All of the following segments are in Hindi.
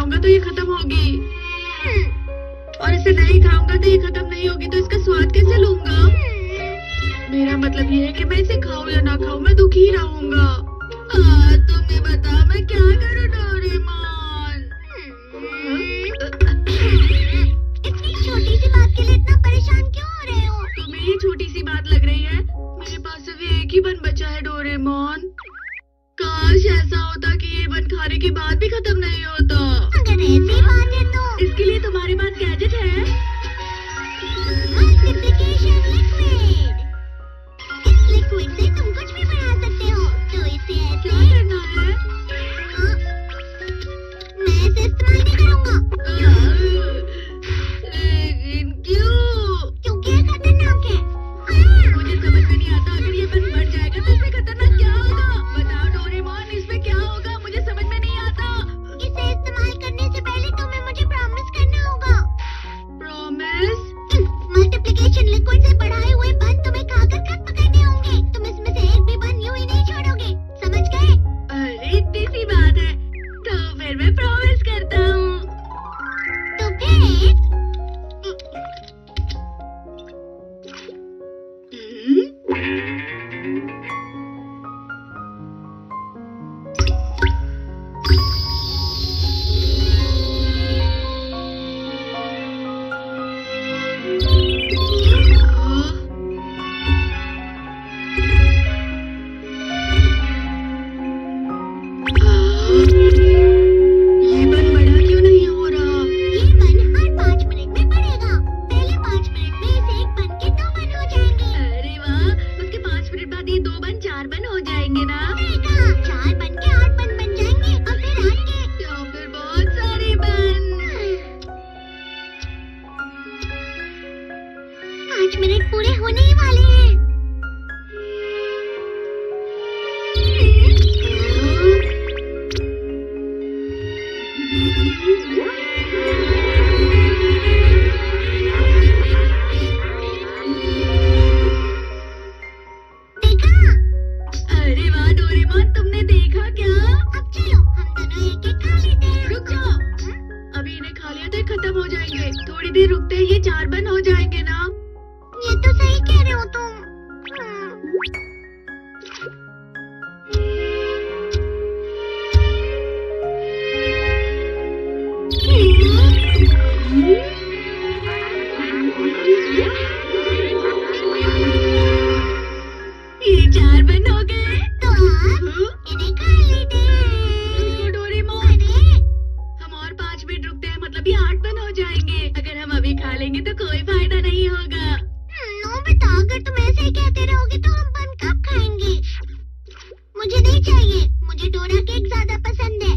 खाऊंगा तो ये खत्म होगी, और इसे नहीं खाऊंगा तो ये खत्म नहीं होगी। तो इसका स्वाद कैसे लूंगा? मेरा मतलब ये है कि मैं इसे खाऊं या ना खाऊं, मैं दुखी ही रहूंगा। तुम्हें बता मैं क्या करूं डोरेमोन? इतनी छोटी सी बात के लिए इतना परेशान क्यों हो रहे हो? तुम्हें ये छोटी सी बात लग रही है? मेरे पास सिर्फ एक ही बन बचा है डोरेमोन। काश ऐसा होता कि ये बन खाने के बाद भी खत्म नहीं होता। अगर ऐसी बात है तो इसके लिए तुम्हारे पास गैजेट है? Multiplication liquid. इस लिक्विड से तुम कुछ भी बना सकते हो। तो इसे ऐसे क्या करना है? मैं इसे इस्तेमाल नहीं करूंगा। लेकिन क्यों? क्योंकि ये खतरनाक है। मुझे समझ में नहीं आता, अगर ये बन बढ़ जाएगा तो इसमें खतरनाक क्या होगा? बताओ डोरेमोन, इसमें क्या होगा? मुझे समझ में नहीं आता। इसे इस्तेमाल करने से पहले तुम्हें मुझे प्रॉमिस करना होगा। प्रॉमिस? मल्टीप्लिकेशन लिक्विड से बढ़ाए हुए बन तुम्हें खाकर कब पकड़ने होंगे? तुम इसमें से एक भी बन यूं ही नहीं छोड़ोगे, समझ गए? अरे इतनी सी बात है, तो फिर मैं प्रॉमिस करता हूँ। तो फिर ये बन बड़ा क्यों नहीं हो रहा? ये बन हर 5 मिनट में बढ़ेगा। पहले 5 मिनट में इस एक बन के 2 बन हो जाएंगे। अरे वाह, उसके 5 मिनट बाद ये 2 बन 4 बन हो जाएंगे ना? नहीं कहा, 4 बन के 8 बन बन जाएंगे और फिर 8 के या फिर बहुत सारे बन। 5 मिनट पूरे होने ही वाले हैं। देखा? अरे वाह डोरेमोन, तुमने देखा क्या? अब चलो हम दोनों एक एक खा लेते हैं। रुक जाओ, अभी इन्हें खा लिया तो ये खत्म हो जाएंगे। थोड़ी देर रुकते ही ये 4 बन हो जाएंगे ना? ये तो सही कह रहे हो तुम। ये 4 बन हो गए। तो आप इन्हें खा लेते हैं। रुको डोरेमोन, अरे हम और 5 मिनट रुकते हैं, मतलब ये 8 बन हो जाएंगे। अगर हम अभी खा लेंगे तो कोई फायदा नहीं होगा। नोबिता, अगर तुम ऐसे ही कहते रहोगे तो हम बन कब खाएंगे? मुझे नहीं चाहिए, मुझे डोरा केक ज्यादा पसंद है।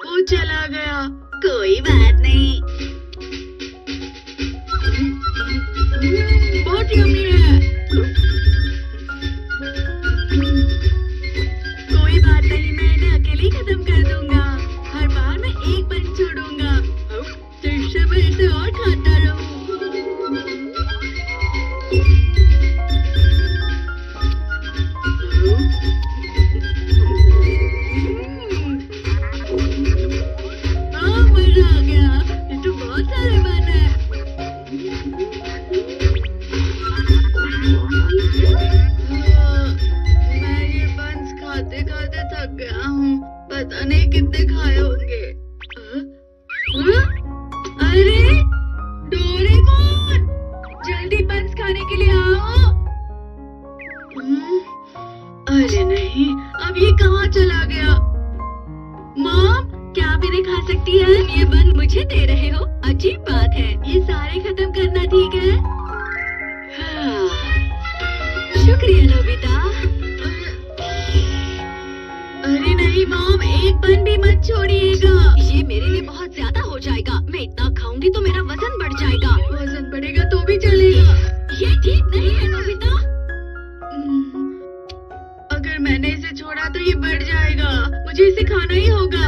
वो चला गया, कोई बात नहीं। बहुत यम्मी है। कोई बात नहीं, मैं इन्हें अकेले ही खत्म कर दूंगा। हर बार मैं एक बन छोड़ूंगा, जिससे मैं इसे और खाता रहूं। मजा आ गया, ये तो बहुत सारे बन है। मैं ये बंस खाते खाते थक गया हूँ, पता नहीं कितने खाए होंगे। अरे डोरेमोन, जल्दी बंस खाने के लिए आओ। अरे नहीं, अब ये कहाँ चला गया? मॉम, क्या आप इन्हें खा सकती है? ये बन मुझे दे रहे हो? अजीब बात है, ये सारे खत्म करना ठीक है? हाँ, शुक्रिया नोबिता। अरे नहीं मॉम, एक बन भी मत छोड़िएगा। ये मेरे लिए बहुत ज्यादा हो जाएगा। मैं इतना खाऊंगी तो मेरा वजन बढ़ जाएगा। वजन बढ़ेगा तो भी चलेगा। ये ठीक नहीं है नोबिता। अगर मैंने इसे छोड़ा तो ये बढ़ जाएगा। मुझे इसे खाना ही होगा।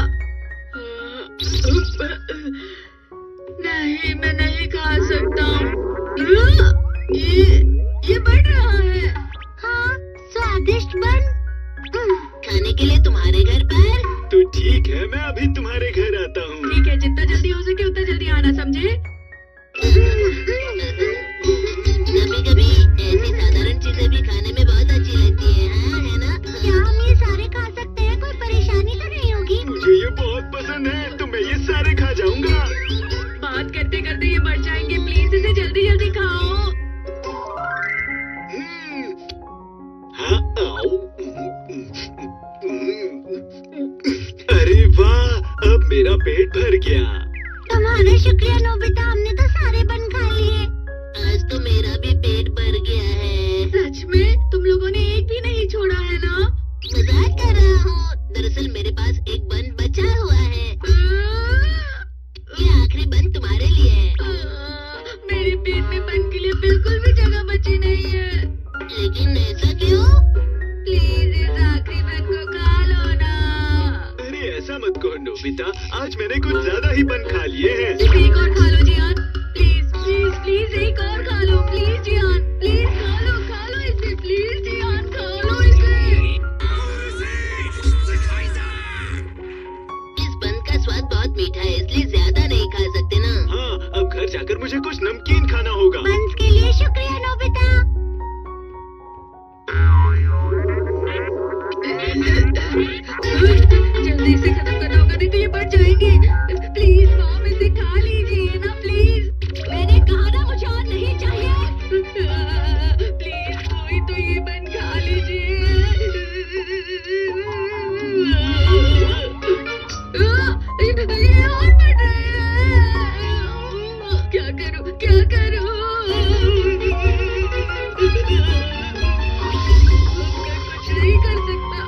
नहीं, मैं नहीं खा सकता। ये बढ़ रहा है। हाँ, स्वादिष्ट बन। खाने के लिए तुम्हारे घर पर मैं अभी तुम्हारे घर आता हूँ। ठीक है, जितना जल्दी हो सके उतना जल्दी आना, समझे? कभी कभी ऐसी साधारण चीजें भी खाने में बहुत अच्छी लगती है, हाँ, है ना? क्या हम ये सारे खा सकते हैं? कोई परेशानी तो नहीं होगी? मुझे ये बहुत पसंद है, तो मैं ये सारे खा जाऊंगा। बात करते करते ये बढ़ जाएंगे, प्लीज इसे जल्दी जल्दी खाओ। हाँ, आओ। अरे वाह, अब मेरा पेट भर गया। तुम्हारा शुक्रिया नोबिता, हमने तो सारे बन खा लिए। आज तो मेरा भी पेट भर गया है। सच में? तुम लोगों ने एक भी नहीं छोड़ा है ना? मजाक कर रहा हूँ। दरअसल मेरे पास एक बन बचा हुआ है। ये आखिरी बन तुम्हारे लिए है। मेरे पेट में बन के लिए बिल्कुल भी जगह बची नहीं है। लेकिन ऐसा क्यों? प्लीज इस आखिरी बन को खा लो ना। अरे ऐसा मत कहो नोबिता, आज मैंने कुछ ज्यादा ही बन खा लिए हैं। एक और खा लो जियान, प्लीज प्लीज प्लीज एक और खा लो, प्लीज जियान, प्लीज खा लो इसे, प्लीज जियान खा लो इसे। इस बन का स्वाद बहुत मीठा है, इसलिए ज्यादा नहीं खा सकते ना। हाँ, अब घर जाकर मुझे कुछ नमकीन खाना होगा। बंस के लिए शुक्रिया नोबिता। जल्दी से खत्म करना होगा, नहीं तो ये बढ़ जाएंगे। प्लीज मॉम इसे खा लीजिए ना, प्लीज। मैंने कहा ना मुझे और नहीं चाहिए। प्लीज कोई तो ये बन खा लीजिए। ये और बढ़ रहे हैं। क्या करूं, क्या करूं? मैं कुछ नहीं कर सकता।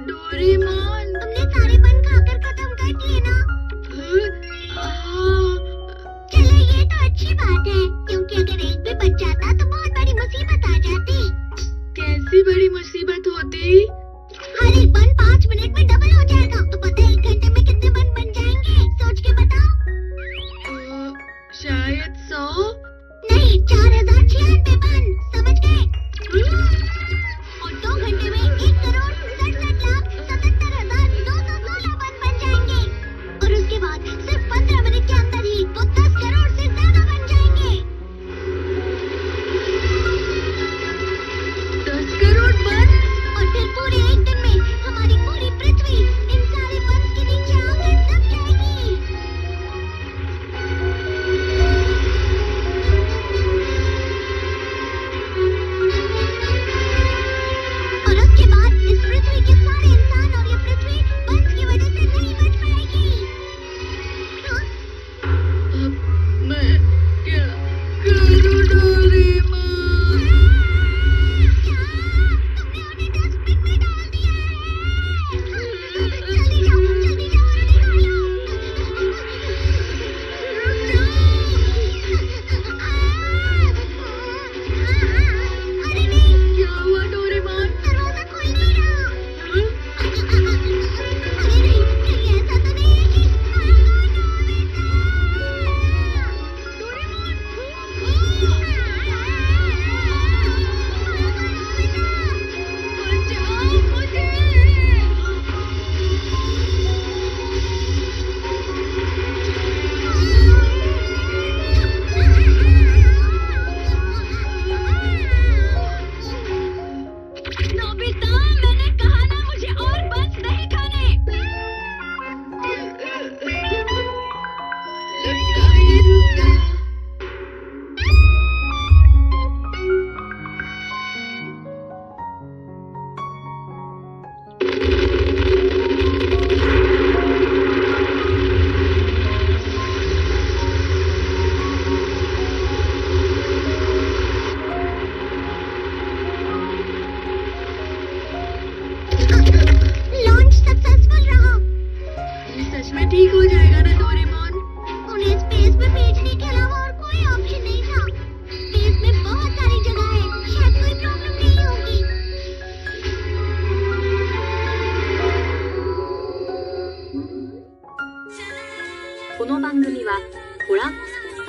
डोरेमोन, तुमने सारे बन खाकर खत्म कर दिए ना? चलो ये तो अच्छी बात है, क्योंकि अगर एक भी बच जाता तो बहुत बड़ी मुसीबत आ जाती। कैसी बड़ी मुसीबत होती? हर एक बन 5 मिनट में डबल हो जाएगा। तो पता है 1 घंटे में कितने बन जाएंगे? सोच के बताओ। शायद 100? नहीं, 4096 बन, समझ गए? और 2 घंटे में 1,67,77,216 बन जाएंगे। और उसके बाद सिर्फ 15 मिनट के अंदर ही वो 10 करोड़ से ज्यादा बन जाएंगे। 10 करोड़ बन? और फिर पूरे एक दिन में हमारी पूरी पृथ्वी इन सारे बन के नीचे आकर दब जाएगी।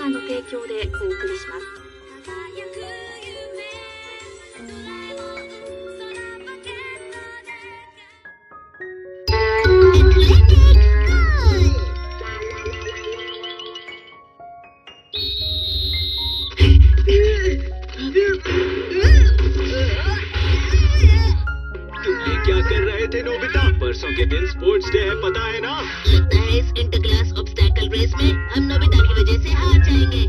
さんの提供でお送りします。परसों के दिन स्पोर्ट्स डे है, पता है ना? लगता है इस इंटर क्लास ऑब्स्टैकल रेस में हम नोबिता की वजह से हार जाएंगे।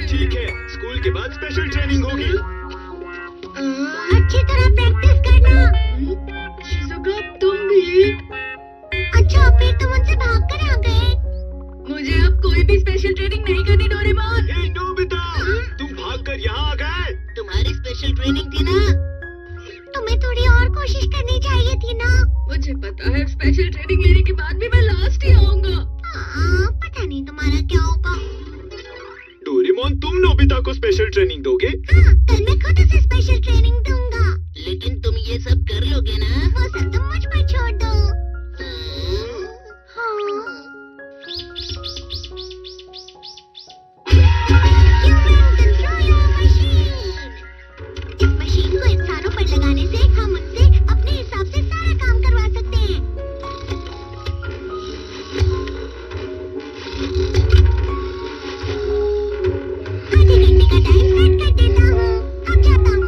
ठीक है, स्कूल के बाद स्पेशल ट्रेनिंग होगी। अच्छी तरह प्रैक्टिस करना। शिजुका, तुम भी? अच्छा, फिर तुम मुझसे भाग कर आ गए। मुझे अब कोई भी स्पेशल ट्रेनिंग नहीं करनी डोरेमोन। हे नोबिता, तुम भागकर यहाँ आ गए? तुम्हारी स्पेशल ट्रेनिंग थी ना? तुम्हें थोड़ी और कोशिश करनी चाहिए थी ना? मुझे पता है स्पेशल ट्रेनिंग लेने के बाद भी मैं लास्ट ही आऊंगा। पता नहीं तुम्हारा क्या होगा। डोरेमोन, तुम नोबिता को स्पेशल ट्रेनिंग दोगे? हाँ, कल मैं खुद उसे स्पेशल ट्रेनिंग दूंगा। लेकिन तुम ये सब कर लोगे ना? वो सब तुम मुझ पर छोड़ दो। इस मशीन को इंसानों पर लगाने से हम उनसे अपने हिसाब से सारा काम करवा सकते हैं। आधे घंटे का टाइम सेट कर देता हूँ। अब जाता हूँ।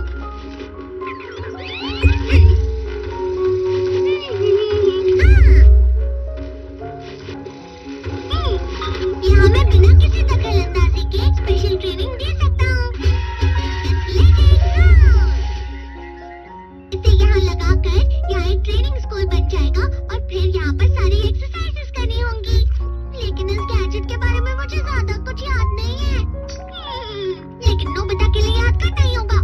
यहाँ मैं बिना किसी दखलअंदाजी के स्पेशल ट्रेनिंग दे सकता हूँ। इसे यहाँ लगाकर यहाँ एक ट्रेनिंग स्कूल बन जाएगा और फिर यहाँ पर सारी एक्सरसाइजेस करनी होंगी। लेकिन इस गैजेट के बारे में मुझे ज्यादा कुछ याद नहीं है। लेकिन नोबिता के लिए याद करना ही होगा।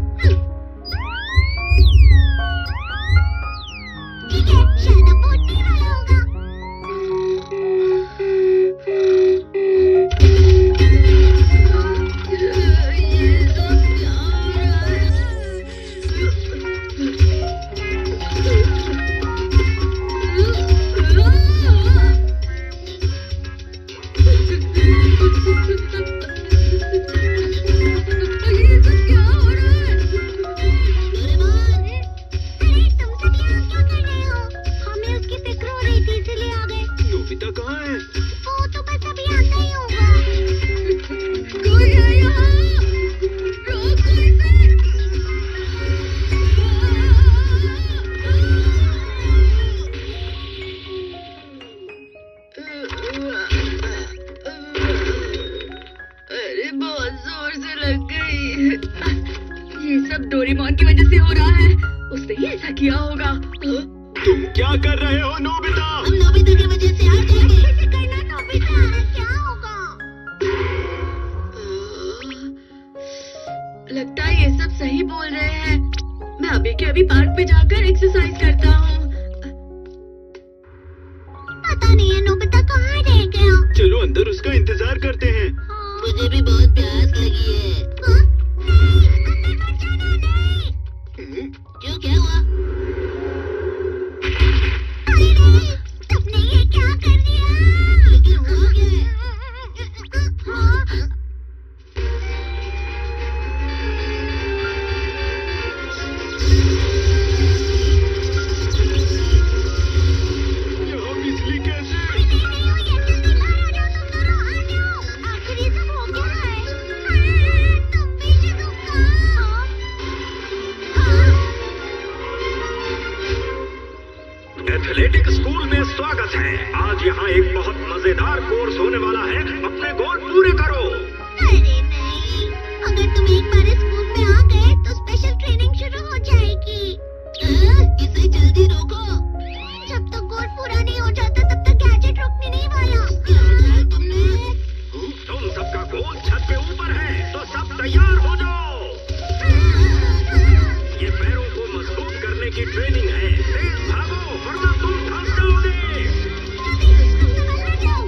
ठीक है, शायद अब फूटने वाला होगा। डोरेमोन की वजह से हो रहा है। उसने ही ऐसा किया होगा। तुम क्या कर रहे हो नोबिता? हम नोबिता की वजह से हार जाएंगे। कैसे करना नोबिता? क्या होगा? लगता है ये सब सही बोल रहे हैं। मैं अभी के अभी पार्क पे जाकर एक्सरसाइज करता हूँ। पता नहीं है नोबिता कहाँ रह गया। चलो अंदर उसका इंतजार करते हैं। मुझे भी बहुत प्यास लगी है। क्यों, क्या हुआ? तुमने ये क्या कर दिया? लेकिन हुआ क्या है? यहाँ बिजली कैसे? आखिर ये सब हो गया है। तुम भी शिजुका। एथलेटिक स्कूल में स्वागत है। आज यहाँ एक बहुत मजेदार कोर्स होने वाला है। अपने गोल पूरे करो। अरे नहीं, अगर तुम एक बार इस स्कूल में आ गए तो स्पेशल ट्रेनिंग शुरू हो जाएगी। इसे जल्दी रोको। जब तक गोल पूरा नहीं हो जाता तब तक गैजेट रुकने नहीं वाला। तुमने तुम सबका गोल छत पे ऊपर है, तो सब तैयार हो जाओ। ये पैरों को मजबूत करने की ट्रेनिंग है। तेज भागो वरना तुम थक जाओगे। संभल जाओ।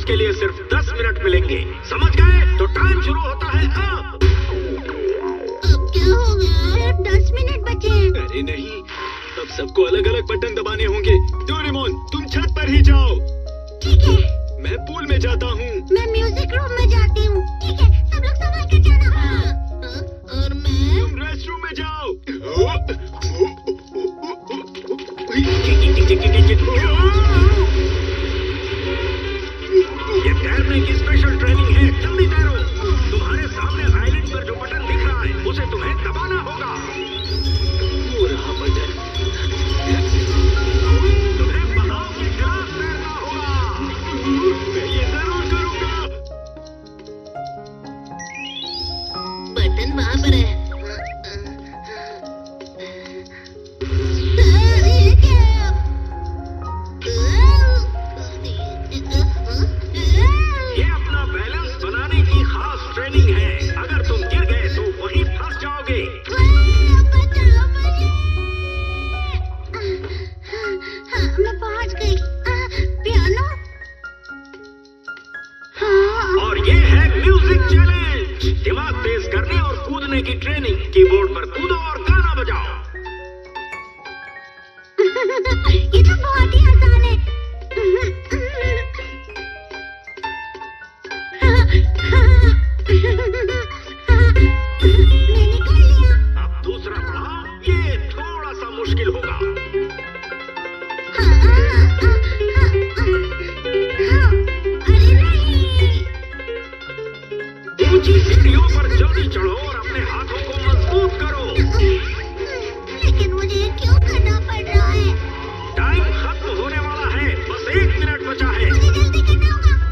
इसके लिए सिर्फ 10 मिनट मिलेंगे, समझ गए? तो टाइम शुरू होता है अब। क्या हो गया? 10 मिनट बचे। अरे नहीं, अब सबको अलग अलग बटन दबाने होंगे। डोरेमोन, तुम छत पर ही जाओ। ठीक है। मैं पूल में जाता हूँ। मैं म्यूजिक रूम में जाती हूँ। ठीक है, सब लोग संभाल कर जाना। और मैं? तुम रेस्ट रूम में जाओ। ये तैरने की स्पेशल ट्रेनिंग है, जल्दी तैरो। तुम्हारे सामने आइलैंड पर जो बटन दिख रहा है उसे तुम्हें दबाना होगा। वो रहा बटन। तुम्हें बहाव के खिलाफ तैरना होगा। मैं ये जरूर करूँगा। बटन वहाँ पर है। ये क्या है? ये अपना बैलेंस बनाने की खास ट्रेनिंग है। अगर तुम गिर गए तो वहीं फंस जाओगे। बचाओ मुझे। हाँ, मैं पहुँच गई। पियानो? हाँ। और ये है म्यूजिक चैलेंज, दिमाग तेज करने और कूदने की ट्रेनिंग। कीबोर्ड पर कूदो और गाना बजाओ। ये तो बहुत ही आसान है। मैंने कर लिया। अब दूसरा पड़ाव, ये थोड़ा सा मुश्किल होगा। अरे नहीं। ऊंची सीढ़ियों पर जल्दी चढ़ो और अपने हाथों को मजबूत करो। लेकिन मुझे क्यों करना पड़ रहा है? टाइम खत्म होने वाला है, बस 1 मिनट बचा है। मुझे जल्दी करना होगा।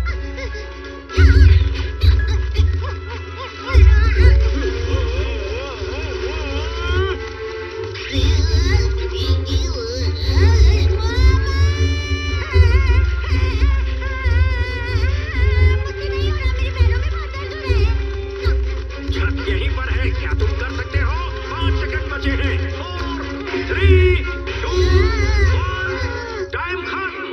मुझसे नहीं हो रहा, मेरे पैरों में बहुत दर्द हो रहा है। छत यहीं पर है, क्या तुम कर सकते हो? 5 सेकंड बचे हैं। 4, 3, 2, 1, टाइम खत्म।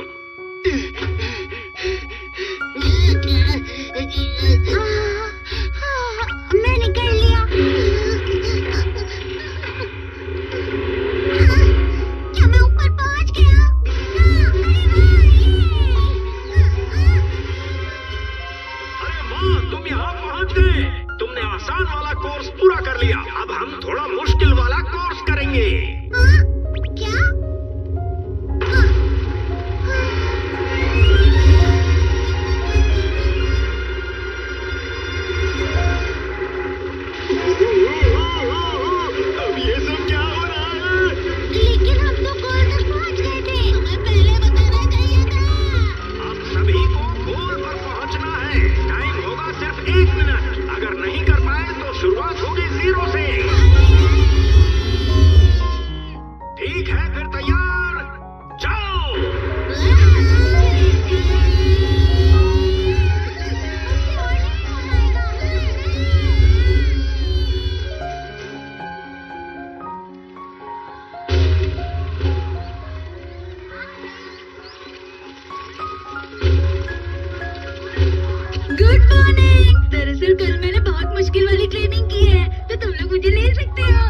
मैंने कर लिया। क्या मैं ऊपर पहुंच गया? अरे वाह, तुम यहाँ पहुँच गए। तुमने आसान वाला कोर्स पूरा कर लिया। अब हम थोड़ा मुश्किल वाला कोर्स करेंगे। क्या? अब ये सब क्या हो रहा है? लेकिन हम तो गोल तक पहुंच गए थे। तुम्हें पहले बताना चाहिए था। अब सभी को गोल पर पहुँचना है। टाइम होगा सिर्फ 1 मिनट। अगर नहीं कर पाए तो शुरुआत होगी 0 से। ठीक है, फिर तैयार, जाओ। Good morning. दरअसल कल मैंने बहुत मुश्किल वाली ट्रेनिंग की है, तो तुम लोग मुझे ले सकते हो।